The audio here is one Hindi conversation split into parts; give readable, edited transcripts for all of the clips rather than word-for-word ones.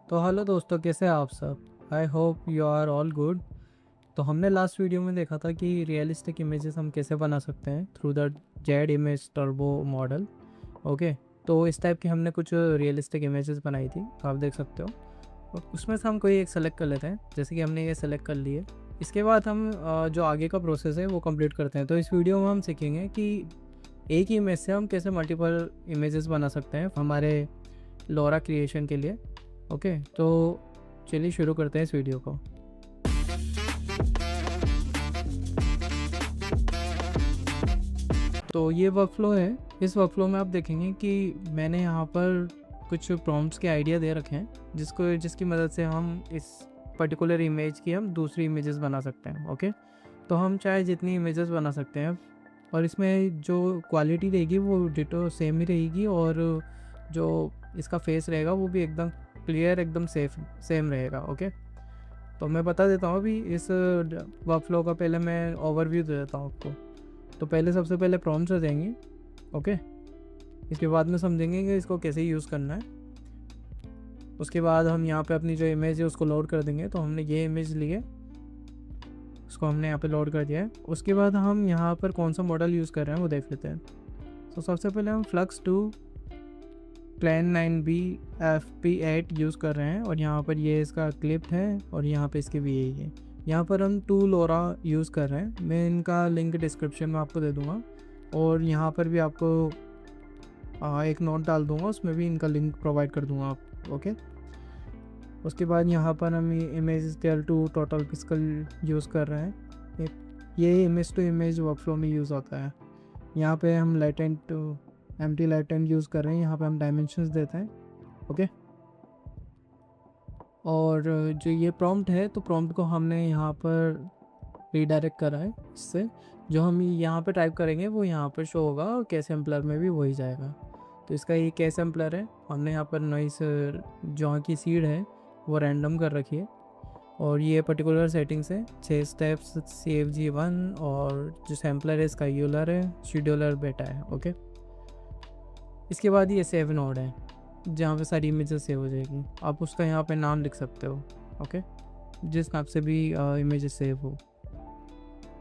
तो हेलो दोस्तों, कैसे हैं आप सब। I hope you are all good. तो हमने लास्ट वीडियो में देखा था कि रियलिस्टिक इमेजेस हम कैसे बना सकते हैं through the Z image turbo model. Okay, तो इस टाइप की हमने कुछ रियलिस्टिक इमेजेस बनाई थी, आप देख सकते हो। और उसमें से हम कोई एक सेलेक्ट कर लेते हैं, जैसे कि हमने ये सेलेक्ट कर लिए। इसके बाद हम जो आगे का प्रोसेस है वो कंप्लीट करते हैं। तो इस वीडियो में हम सीखेंगे कि एक ही इमेज से हम कैसे मल्टीपल इमेजेस बना सकते हैं हमारे लोरा क्रिएशन के लिए। ओके, तो चलिए शुरू करते हैं इस वीडियो को। तो ये वर्कफ्लो है। इस वर्कफ्लो में आप देखेंगे कि मैंने यहाँ पर कुछ प्रॉम्प्ट्स के आइडिया दे रखे हैं जिसकी मदद से हम इस पर्टिकुलर इमेज की हम दूसरी इमेजेस बना सकते हैं। ओके, तो हम चाहे जितनी इमेजेस बना सकते हैं, और इसमें जो क्वालिटी रहेगी वो डिटो सेम ही रहेगी, और जो इसका फेस रहेगा वो भी एकदम क्लियर, एकदम सेम रहेगा। ओके, तो मैं बता देता हूँ अभी इस वर्कफ्लो का। पहले मैं ओवरव्यू दे देता हूँ आपको। तो पहले सबसे पहले प्रॉम्प्ट्स आ जाएंगे। ओके, इसके बाद में समझेंगे कि इसको कैसे यूज़ करना है। उसके बाद हम यहाँ पे अपनी जो इमेज है उसको लोड कर देंगे। तो हमने ये इमेज ली है, उसको हमने यहाँ पे लोड कर दिया है। उसके बाद हम यहाँ पर कौन सा मॉडल यूज़ कर रहे हैं वो देख लेते हैं। तो सबसे पहले हम flux 2 plan 9B FP8 use कर रहे हैं, और यहाँ पर ये इसका क्लिप है, और यहाँ पे इसके भी यही है। यहाँ पर हम 2 लोरा यूज़ कर रहे हैं। मैं इनका लिंक डिस्क्रिप्शन में आपको दे दूँगा, और यहाँ पर भी आपको एक नोट डाल दूँगा, उसमें भी इनका लिंक प्रोवाइड कर दूँगा आप। ओके, उसके बाद यहाँ पर हम image tail to total pixel use कर रहे हैं। ये इमेज टू इमेज वर्कफ्लो में यूज़ होता है। यहाँ पे हम लेटेंट एम्प्टी लेटेंट यूज़ कर रहे हैं। यहाँ पे हम डायमेंशंस देते हैं। ओके, और जो ये प्रॉम्प्ट है, तो प्रॉम्प्ट को हमने यहाँ पर रीडायरेक्ट करा है। इससे जो हम यहाँ पे टाइप करेंगे वो यहाँ पर शो होगा, और के सैम्पलर में भी वही जाएगा। तो इसका ये के सैम्पलर है। हमने यहाँ पर नॉइस जहाँ की सीड है वो रैंडम कर रखी है, और ये पर्टिकुलर सेटिंग्स है 6 स्टेप्स CFG1, और जो सैम्पलर है इसका यूलर है, शेड्यूलर बेटा है। ओके, इसके बाद ये सेव नोड है जहाँ पे सारी इमेजेस सेव हो जाएगी। आप उसका यहाँ पे नाम लिख सकते हो। ओके, जिस नाम से भी इमेजेस सेव हो।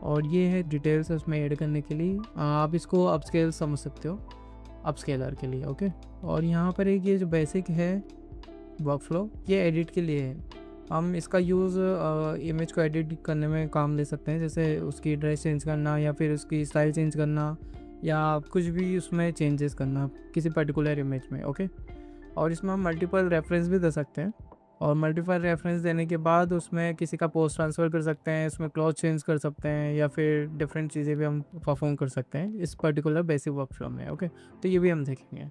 और ये है डिटेल्स उसमें ऐड करने के लिए। आप इसको अपस्केल समझ सकते हो, अपस्केलर के लिए। ओके, और यहाँ पर एक ये जो बेसिक है वर्कफ्लो, ये एडिट के लिए है। हम इसका यूज़ इमेज को एडिट करने में काम ले सकते हैं, जैसे उसकी ड्रेस चेंज करना, या फिर उसकी स्टाइल चेंज करना, या कुछ भी उसमें चेंजेस करना किसी पर्टिकुलर इमेज में। ओके, और इसमें हम मल्टीपल रेफरेंस भी दे सकते हैं, और मल्टीपल रेफरेंस देने के बाद उसमें किसी का पोस्ट ट्रांसफ़र कर सकते हैं, उसमें क्लॉथ चेंज कर सकते हैं, या फिर डिफरेंट चीज़ें भी हम परफॉर्म कर सकते हैं इस पर्टिकुलर बेसिक वर्कफ्लो में। ओके, तो ये भी हम देखेंगे।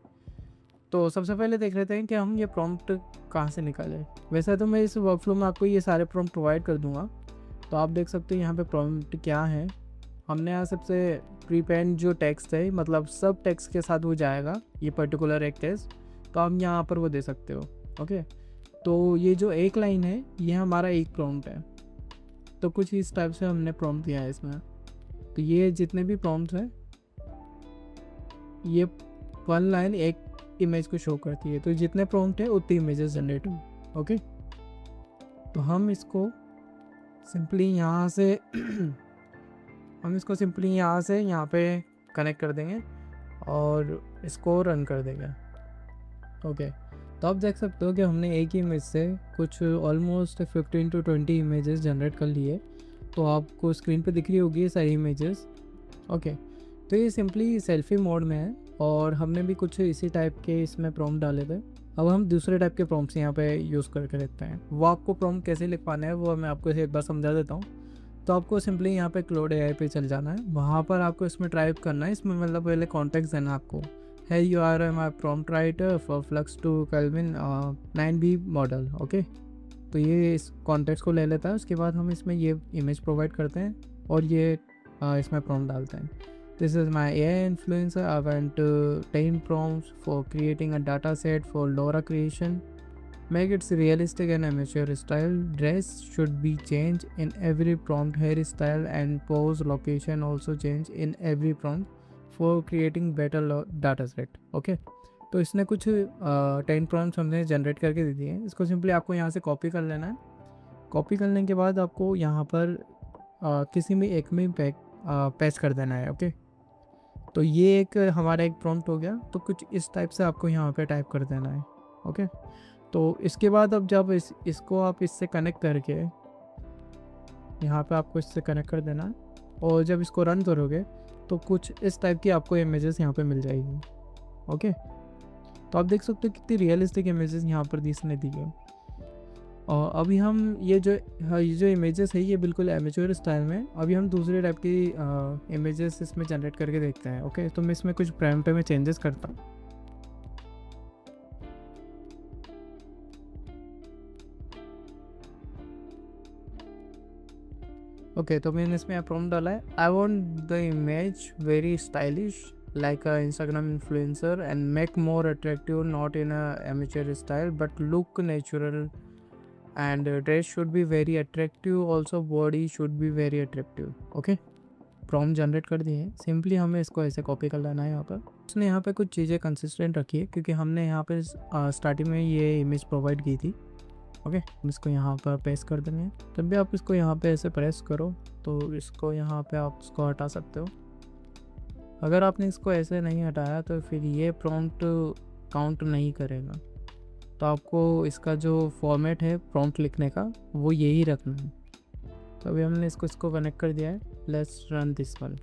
तो सबसे पहले देख लेते हैं कि हम ये प्रॉम्प्ट कहाँ से निकालें। वैसे तो मैं इस वर्कफ्लो में आपको ये सारे प्रॉम्प्ट प्रोवाइड कर दूँगा। तो आप देख सकते हो यहाँ पे प्रॉम्प्ट क्या है। हमने यहाँ सबसे प्रीपेंड जो टेक्स्ट है, मतलब सब टेक्स्ट के साथ वो जाएगा ये पर्टिकुलर एक टेक्स्ट, तो आप यहाँ पर वो दे सकते हो। ओके, तो ये जो एक लाइन है ये हमारा एक प्रॉम्प्ट है। तो कुछ इस टाइप से हमने प्रॉम्प्ट दिया है इसमें। तो ये जितने भी प्रॉम्प्ट्स हैं, ये 1 लाइन एक इमेज को शो करती है। तो जितने प्रॉम्प्ट है उतनी इमेजेस जनरेट हो। ओके, तो हम इसको सिंपली यहाँ से यहाँ पे कनेक्ट कर देंगे, और इसको रन कर देंगे। ओके, तो आप देख सकते हो कि हमने एक ही इमेज से कुछ ऑलमोस्ट 15 to 20 इमेजेस जनरेट कर लिए। तो आपको स्क्रीन पे दिख रही होगी ये सारी इमेजेस। ओके, तो ये सिंपली सेल्फी मोड में है, और हमने भी कुछ इसी टाइप के इसमें प्रॉम्प्ट डाले थे। अब हम दूसरे टाइप के प्रॉम्प्ट्स यहाँ पे यूज़ करके देखते हैं। वो आपको प्रॉम्प्ट कैसे लिख पाना है वो मैं आपको एक बार समझा देता हूँ। तो आपको सिंपली यहाँ पे क्लाउड AI पे चल जाना है। वहाँ पर आपको इसमें टाइप करना है, इसमें मतलब पहले कॉन्टेक्स्ट देना आपको है, you are my prompt writer for Flux 2 Klein 9B model. Okay, तो ये इस कॉन्टेक्स्ट को ले लेता है। उसके बाद हम इसमें ये इमेज प्रोवाइड करते हैं, और ये इसमें प्रॉम्प्ट डालते हैं। This is my AI influencer, I want 10 prompts for creating a data set for LoRa creation. Make it realistic and amateur style. Dress should be changed in every prompt. Hairstyle and pose location also change in every prompt for creating better data set. Okay. तो इसने कुछ 10 प्रॉम्प्ट्स हमने जनरेट करके दे दिए हैं। इसको सिंपली आपको यहाँ से कॉपी कर लेना है। कॉपी करने के बाद आपको यहाँ पर किसी भी एक में पेस्ट कर देना है। ओके, तो ये एक हमारा एक प्रॉम्प्ट हो गया। तो कुछ इस टाइप से आपको यहाँ पे टाइप कर देना है। ओके, तो इसके बाद अब जब इसको आप इससे कनेक्ट करके यहाँ पे आपको इससे कनेक्ट कर देना है, और जब इसको रन करोगे तो कुछ इस टाइप की आपको इमेजेस यहाँ पे मिल जाएगी। ओके, तो आप देख सकते हो कितनी रियलिस्टिक इमेजेस यहाँ पर इसने दी है। और अभी हम ये जो इमेजेस है ये बिल्कुल एमेच्योर स्टाइल में। अभी हम दूसरे टाइप की इमेजेस इसमें जनरेट करके देखते हैं। ओके, तो मैं इसमें कुछ पैरामीटर में चेंजेस करता हूँ। ओके, तो मैंने इसमें प्रॉम्प्ट डाला है, I want the image very stylish like a Instagram influencer and make more attractive, not in a amateur style but look natural, and dress should be very attractive, also body should be very attractive. Okay, prompt generate कर दिए हैं। सिंपली हमें इसको ऐसे कॉपी कर लेना है। यहाँ पर उसने यहाँ पे कुछ चीज़ें कंसिस्टेंट रखी है क्योंकि हमने यहाँ पे स्टार्टिंग में ये इमेज प्रोवाइड की थी। ओके, हम इसको यहाँ पर पेस्ट कर देंगे। जब भी आप इसको यहाँ पे ऐसे प्रेस करो तो इसको यहाँ पे आप इसको हटा सकते हो। अगर आपने इसको ऐसे नहीं हटाया तो फिर ये प्रॉम्प्ट काउंट नहीं करेगा। तो आपको इसका जो फॉर्मेट है प्रॉम्प्ट लिखने का वो यही रखना है। तो अभी हमने इसको कनेक्ट कर दिया है। Let's run this one.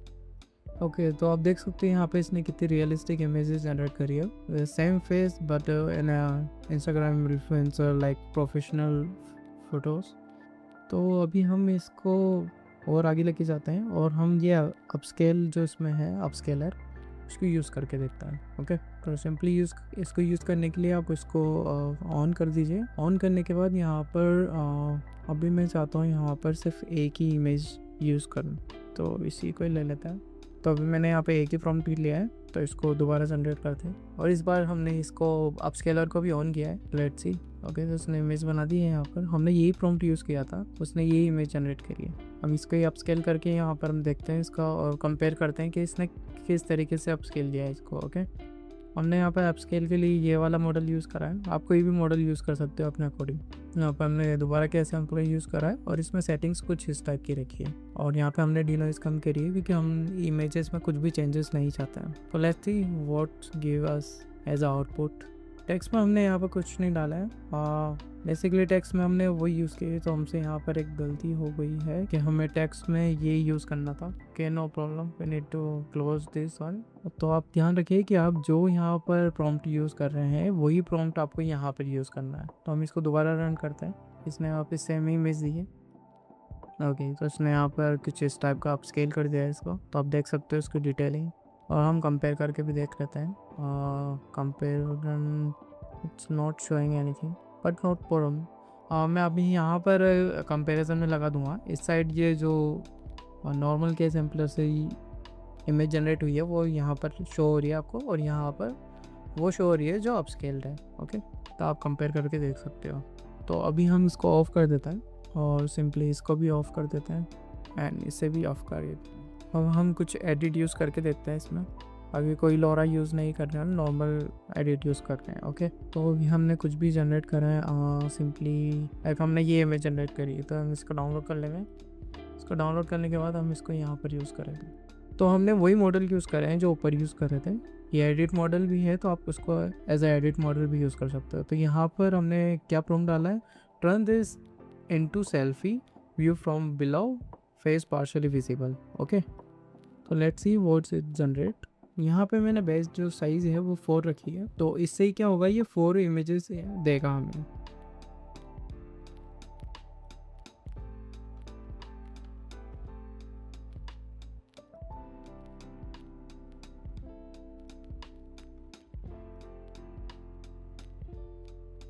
Okay, तो आप देख सकते हैं यहाँ पे इसने कितनी रियलिस्टिक इमेजेस जनरेट करी है। Same face but in Instagram influencer like professional photos. तो अभी हम इसको और आगे लेके जाते हैं और हम ये अपस्केल जो इसमें है अपस्केलर उसको यूज़ करके देखता है। ओके, तो सिंपली इसको यूज़ करने के लिए आप इसको ऑन कर दीजिए। ऑन करने के बाद यहाँ पर अभी मैं चाहता हूँ यहाँ पर सिर्फ एक ही इमेज यूज़ करूँ, तो इसी को ही ले लेता है। तो अभी मैंने यहाँ पे एक ही प्रॉम्प्ट भी लिया है, तो इसको दोबारा जनरेट करते हैं और इस बार हमने इसको अपस्केलर को भी ऑन किया है। Let's see. ओके, तो उसने इमेज बना दी है। यहाँ पर हमने यही प्रॉम्प्ट यूज़ किया था, उसने यही इमेज जनरेट करी है। हम इसको ही अपस्केल करके यहाँ पर हम देखते हैं इसका और कंपेयर करते हैं कि इसने किस तरीके से अपस्केल दिया है इसको। ओके, हमने यहाँ पर अपस्केल के लिए ये वाला मॉडल यूज़ करा है। आप कोई भी मॉडल यूज़ कर सकते हो अपने अकॉर्डिंग। यहाँ पर हमने दोबारा कैसे हम यूज़ करा है और इसमें सेटिंग्स कुछ इस टाइप की रखी है और यहाँ पे हमने डिनोइज कम करी है क्योंकि हम इमेजेस में कुछ भी चेंजेस नहीं चाहते हैं। तो let's see what give us as output. Text में हमने यहाँ पर कुछ नहीं डाला है। बेसिकली टेक्स्ट में हमने वही यूज़ किया, तो हमसे यहाँ पर एक गलती हो गई है कि हमें टेक्स्ट में ये यूज़ करना था। Okay, no problem, we need to close this one. तो आप ध्यान रखिए कि आप जो यहाँ पर प्रॉम्प्ट यूज़ कर रहे हैं वही प्रॉम्प्ट आपको यहाँ पर यूज़ करना है। तो हम इसको दोबारा रन करते हैं। इसने यहाँ पर सेम इमेज दी है। ओके, तो इसने यहाँ पर कुछ इस टाइप का अपस्केल कर दिया है इसको। तो आप देख सकते हो इसकी डिटेलिंग और हम कंपेयर करके भी देख लेते हैं। Comparison it's not showing anything but not problem. मैं अभी यहाँ पर कंपैरिजन में लगा दूंगा। इस साइड ये जो नॉर्मल केस एम्पलर से इमेज जनरेट हुई है वो यहाँ पर शो हो रही है आपको, और यहाँ पर वो शो हो रही है जो अपस्केल्ड है। ओके, तो आप कंपेयर करके देख सकते हो। तो अभी हम इसको ऑफ कर देते हैं और सिंपली इसको भी ऑफ कर देते हैं एंड इसे भी ऑफ कर देते हैं। अब हम कुछ एडिट यूज़ करके देखते हैं इसमें। अभी कोई लॉरा यूज़ नहीं कर रहे हैं, नॉर्मल एडिट यूज़ कर रहे हैं। ओके, तो अभी हमने कुछ भी जनरेट करा है। सिंपली लाइक हमने ये इमेज जनरेट करी है, तो हम इसको डाउनलोड कर लेंगे। इसको डाउनलोड करने के बाद हम इसको यहाँ पर यूज़ करेंगे। तो हमने वही मॉडल यूज़ करे हैं जो ऊपर यूज़ कर रहे थे। ये एडिट मॉडल भी है, तो आप उसको एज ए एडिट मॉडल भी यूज़ कर सकते हो। तो यहाँ पर हमने क्या प्रॉम्प्ट डाला है, turn this into selfie view from below, face partially visible. Okay, तो let's see what's it generate. यहाँ पे मैंने बेस जो साइज़ है वो 4 रखी है, तो इससे ही क्या होगा, ये 4 इमेजेस देगा हमें।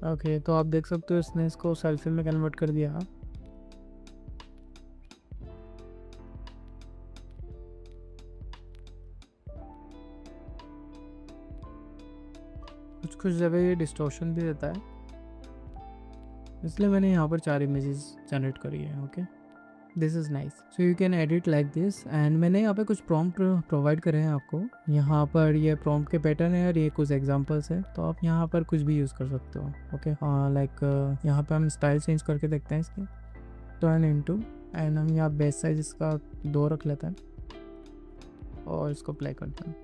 ओके, तो आप देख सकते हो इसने इसको सेल्फी में कन्वर्ट कर दिया। कुछ जगह ये डिस्टॉर्शन भी देता है, इसलिए मैंने यहाँ पर 4 इमेजेस जनरेट करी है। Okay, this is nice. So you can edit like this. And मैंने यहाँ पे कुछ प्रॉम्प्ट प्रोवाइड करे हैं आपको। यहाँ पर ये प्रॉम्प्ट के पैटर्न है और ये कुछ एग्जांपल्स है, तो आप यहाँ पर कुछ भी यूज़ कर सकते हो। ओके, लाइक यहाँ पे हम स्टाइल चेंज करके देखते हैं इसकी, टर्न इनटू, एंड हम यहाँ बेस साइज इसका 2 रख लेते हैं और इसको प्ले करते हैं।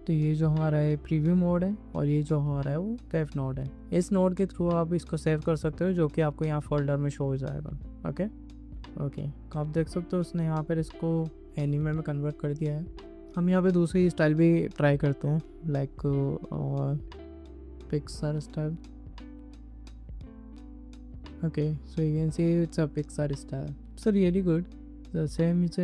तो ये जो हमारा है प्रीव्यू मोड है और ये जो हमारा है वो कैफ नोड है। इस नोड के थ्रू आप इसको सेव कर सकते हो, जो कि आपको यहाँ फोल्डर में शो हो जाएगा। ओके तो आप देख सकते हो उसने यहाँ पर इसको एनिमे में कन्वर्ट कर दिया है। हम यहाँ पे दूसरी स्टाइल भी ट्राई करते हैं, like Pixar style. Okay, so you can see it's a Pixar style. So really good. The same is a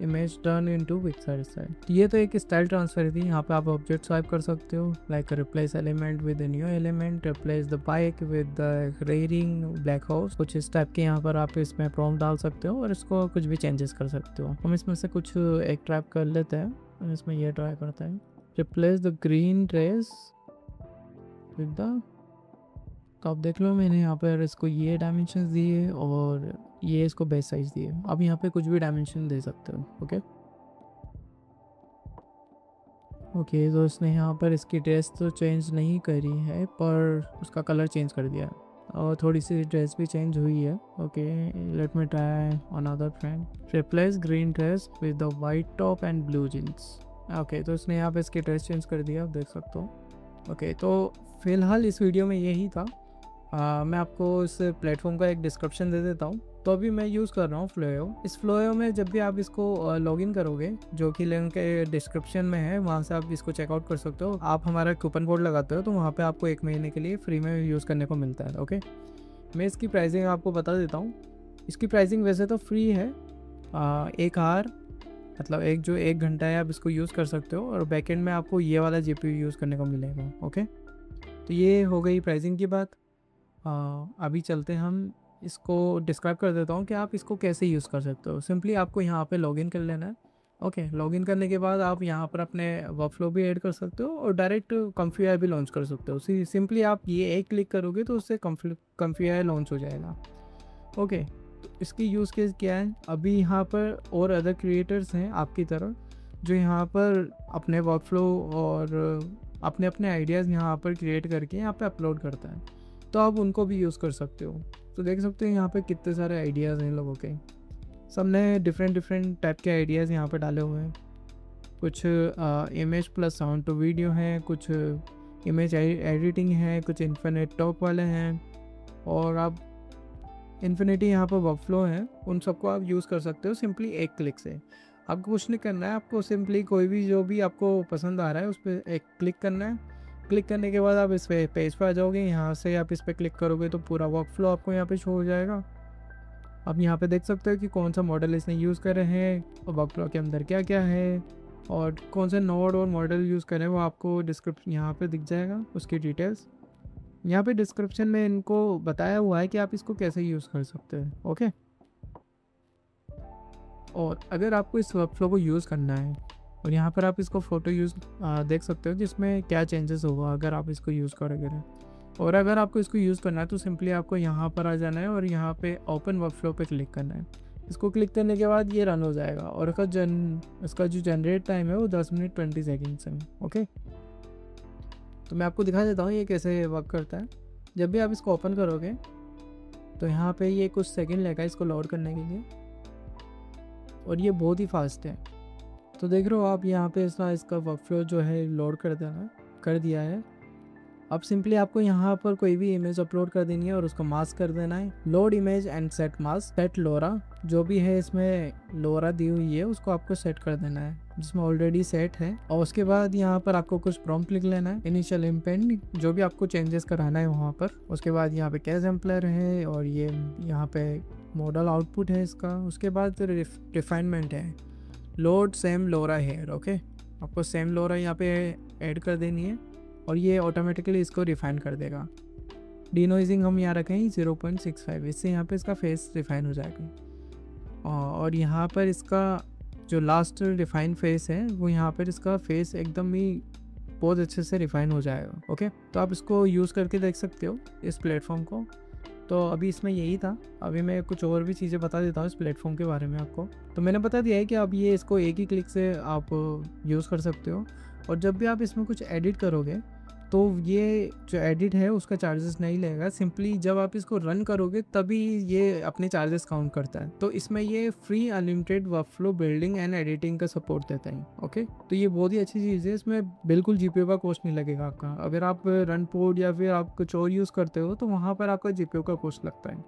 image turned into Pixar style. ये तो एक स्टाइल ट्रांसफर थी। यहाँ पे आप ऑब्जेक्ट स्वाइप कर सकते हो, like replace element with new element, replace the bike with the rearing black house, कुछ इस टाइप के यहाँ पर आप इसमें प्रॉम्प्ट डाल सकते हो और इसको कुछ भी चेंजेस कर सकते हो। हम इसमें से कुछ एक ट्राई कर लेते हैं। इसमें ये ट्राई करते हैं, replace the green trace with the, तो आप देख लो मैंने यहाँ पर इसको ये डायमेंशन दिए और ये इसको बेस साइज दिए। अब यहाँ पे कुछ भी डायमेंशन दे सकते हो। ओके, तो इसने यहाँ पर इसकी ड्रेस तो चेंज नहीं करी है, पर उसका कलर चेंज कर दिया है और थोड़ी सी ड्रेस भी चेंज हुई है। Okay, let me try another friend, replace green dress with the white top and blue jeans. Okay, तो इसने यहाँ पे इसकी ड्रेस चेंज कर दिया, आप देख सकते हो। ओके, तो फिलहाल इस वीडियो में यही था। मैं आपको इस प्लेटफॉर्म का एक डिस्क्रिप्शन दे देता हूँ। तो अभी मैं यूज़ कर रहा हूँ फ्लोयो। इस फ्लोयो में जब भी आप इसको लॉगिन करोगे, जो कि लिंक के डिस्क्रिप्शन में है, वहाँ से आप इसको चेकआउट कर सकते हो। आप हमारा कूपन कोड लगाते हो तो वहाँ पे आपको 1 महीने के लिए फ्री में यूज़ करने को मिलता है। ओके, मैं इसकी प्राइसिंग आपको बता देता हूँ। इसकी प्राइसिंग वैसे तो फ्री है, 1 आवर मतलब 1 घंटा है, आप इसको यूज़ कर सकते हो और बैकेंड में आपको ये वाला GPU यूज़ करने को मिलेगा। ओके, तो ये हो गई प्राइसिंग की बात। अभी चलते हम इसको डिस्क्राइब कर देता हूँ कि आप इसको कैसे यूज़ कर सकते हो। सिंपली आपको यहाँ पे लॉगिन कर लेना है। ओके, लॉगिन करने के बाद आप यहाँ पर अपने वर्कफ्लो भी ऐड कर सकते हो और डायरेक्ट कॉन्फ़िगर भी लॉन्च कर सकते हो। सिंपली आप ये एक क्लिक करोगे तो उससे कॉन्फ़िगर लॉन्च हो जाएगा। ओके, तो इसकी यूज़ केस क्या है? अभी यहाँ पर और अदर क्रिएटर्स हैं आपकी तरह, जो यहाँ पर अपने वर्कफ्लो और अपने अपने आइडियाज़ यहाँ पर क्रिएट करके यहाँ पे अपलोड करता है, तो आप उनको भी यूज़ कर सकते हो। तो देख सकते हो यहाँ पे कितने सारे आइडियाज़ हैं लोगों के। सबने डिफरेंट टाइप के आइडियाज़ यहाँ पे डाले हुए हैं। कुछ image plus sound to video हैं, कुछ इमेज एडिटिंग है, कुछ इन्फिनिट टॉप वाले हैं, और आप इन्फिनिटी यहाँ पर वर्कफ्लो है, उन सबको आप यूज़ कर सकते हो सिंपली एक क्लिक से। आपको कुछ नहीं करना है, आपको सिंपली कोई भी जो भी आपको पसंद आ रहा है उस पर एक क्लिक करना है। क्लिक करने के बाद आप इस पेज पर आ जाओगे। यहाँ से आप इस पर क्लिक करोगे तो पूरा वर्कफ्लो आपको यहाँ पे शो हो जाएगा। आप यहाँ पे देख सकते हो कि कौन सा मॉडल इसने यूज़ करे हैं और वर्कफ्लो के अंदर क्या क्या है और कौन से नोड और मॉडल यूज़ करें, वो आपको डिस्क्रिप्शन यहाँ पे दिख जाएगा, उसकी डिटेल्स। यहाँ पे डिस्क्रिप्शन में इनको बताया हुआ है कि आप इसको कैसे यूज़ कर सकते हैं। ओके, और अगर आपको इस वर्कफ्लो को यूज़ करना है, और यहाँ पर आप इसको फ़ोटो यूज़ देख सकते हो जिसमें क्या चेंजेस होगा अगर आप इसको यूज़ करोगे। और अगर आपको इसको यूज़ करना है तो सिंपली आपको यहाँ पर आ जाना है और यहाँ पे ओपन वर्कफ्लो पे क्लिक करना है। इसको क्लिक करने के बाद ये रन हो जाएगा और इसका जो जनरेट टाइम है वो 10 मिनट 20 सेकेंड्स है। ओके, तो मैं आपको दिखा देता हूँ ये कैसे वर्क करता है। जब भी आप इसको ओपन करोगे तो यहाँ पर ये कुछ सेकेंड लगेगा इसको लोड करने के लिए, और ये बहुत ही फास्ट है। तो देख रहे हो आप यहाँ पे इसका वर्कफ्लो जो है लोड कर दिया है। अब सिंपली आपको यहाँ पर कोई भी इमेज अपलोड कर देनी है और उसको मास्क कर देना है। Load image and set mask, set LoRA, जो भी है इसमें लोरा दी हुई है उसको आपको सेट कर देना है जिसमें ऑलरेडी सेट है। और उसके बाद यहाँ पर आपको कुछ प्रॉम्प्ट लिख लेना है, इनिशियल इम्पेंड, जो भी आपको चेंजेस कराना है वहाँ पर। उसके बाद यहाँ पे कैश एम्पलर है और ये यहाँ पे मॉडल आउटपुट है इसका। उसके बाद रिफाइनमेंट है, लोड सेम लोरा हेयर। ओके, आपको सेम लोरा यहाँ पे ऐड कर देनी है और ये ऑटोमेटिकली इसको रिफाइन कर देगा। डिनोइजिंग हम यहाँ रखें 0.65, इससे यहाँ पे इसका फेस रिफाइन हो जाएगा। और यहाँ पर इसका जो लास्ट रिफाइन फेस है वो यहाँ पर इसका फेस एकदम ही बहुत अच्छे से रिफाइन हो जाएगा। ओके, तो आप इसको यूज़ करके देख सकते हो इस प्लेटफॉर्म को। तो अभी इसमें यही था। अभी मैं कुछ और भी चीज़ें बता देता हूँ इस प्लेटफॉर्म के बारे में आपको। तो मैंने बता दिया है कि अब ये इसको एक ही क्लिक से आप यूज़ कर सकते हो, और जब भी आप इसमें कुछ एडिट करोगे तो ये जो एडिट है उसका चार्जेस नहीं लेगा। सिंपली जब आप इसको रन करोगे तभी ये अपने चार्जेस काउंट करता है। तो इसमें ये free unlimited workflow building and editing का सपोर्ट देता है। ओके, तो ये बहुत ही अच्छी चीज़ है। इसमें बिल्कुल जीपीयू का कॉस्ट नहीं लगेगा आपका। अगर आप रन पोर्ट या फिर आप कुछ और यूज़ करते हो तो वहाँ पर आपका जीपीयू का कॉस्ट लगता है।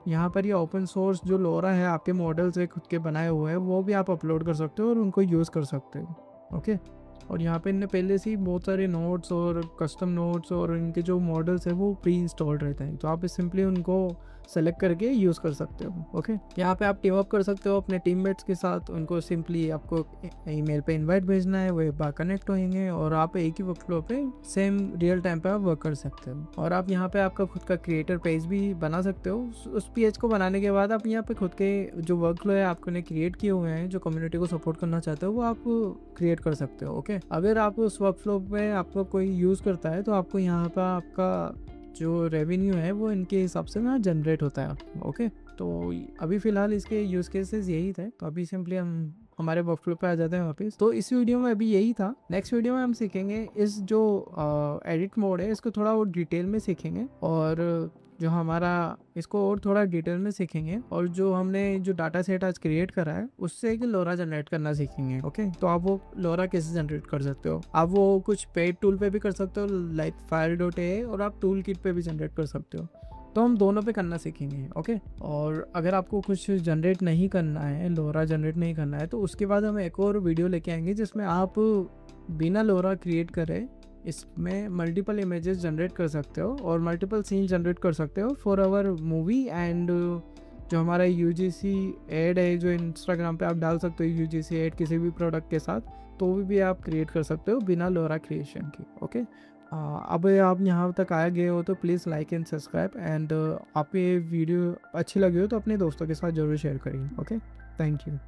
यहाँ पर ये ओपन सोर्स जो लोरा है आपके मॉडल्स है खुद के बनाए हुए हैं, वो भी आप अपलोड कर सकते हो और उनको यूज़ कर सकते हो। ओके, और यहाँ पे इनने पहले से ही बहुत सारे नोट्स और कस्टम नोट्स और इनके जो मॉडल्स है वो प्री इंस्टॉल्ड रहते हैं, तो आप सिंपली उनको सेलेक्ट करके यूज़ कर सकते हो। ओके, यहाँ पे आप टीम अप कर सकते हो अपने टीममेट्स के साथ। उनको सिंपली आपको ईमेल पे इनवाइट भेजना है, वो बाहर कनेक्ट होंगे और आप एक ही वर्कफ्लो पे सेम रियल टाइम पे आप वर्क कर सकते हो। और आप यहाँ पे आपका खुद का क्रिएटर पेज भी बना सकते हो। उस पेज को बनाने के बाद आप यहाँ पे खुद के जो वर्कफ्लो है आपने क्रिएट किए हुए हैं, जो कम्युनिटी को सपोर्ट करना चाहते हो, वो आप क्रिएट कर सकते हो। ओके, अगर आप उस वर्कफ्लो पे आपको कोई यूज़ करता है तो आपको यहाँ पर आपका जो रेवेन्यू है वो इनके हिसाब से ना जनरेट होता है। ओके, तो अभी फ़िलहाल इसके यूज़ केसेस यही थे। तो अभी सिंपली हम हमारे वर्कफ्लो पे आ जाते हैं वापस। तो इस वीडियो में अभी यही था। नेक्स्ट वीडियो में हम सीखेंगे इस जो एडिट मोड है इसको थोड़ा और डिटेल में सीखेंगे, और जो हमारा इसको और थोड़ा डिटेल में सीखेंगे, और जो हमने जो डाटा सेट आज क्रिएट करा है उससे एक लोरा जनरेट करना सीखेंगे। ओके, तो आप वो लोरा कैसे जनरेट कर सकते हो, आप वो कुछ पेड टूल पे भी कर सकते हो लाइक fire.ai, और आप टूल किट पे भी जनरेट कर सकते हो। तो हम दोनों पे करना सीखेंगे। ओके, और अगर आपको कुछ जनरेट नहीं करना है, लोरा जनरेट नहीं करना है, तो उसके बाद हम एक और वीडियो लेके आएंगे जिसमें आप बिना लोरा क्रिएट करे इसमें मल्टीपल इमेजेस जनरेट कर सकते हो और मल्टीपल सीन जनरेट कर सकते हो फॉर आवर मूवी। एंड जो हमारा UGC एड है जो इंस्टाग्राम पे आप डाल सकते हो, UGC एड किसी भी प्रोडक्ट के साथ, तो भी आप क्रिएट कर सकते हो बिना लोरा क्रिएशन की। ओके, अब आप यहाँ तक आए गए हो तो please like and subscribe, and आप ये वीडियो अच्छी लगी हो तो अपने दोस्तों के साथ ज़रूर शेयर करिए। Okay, thank you.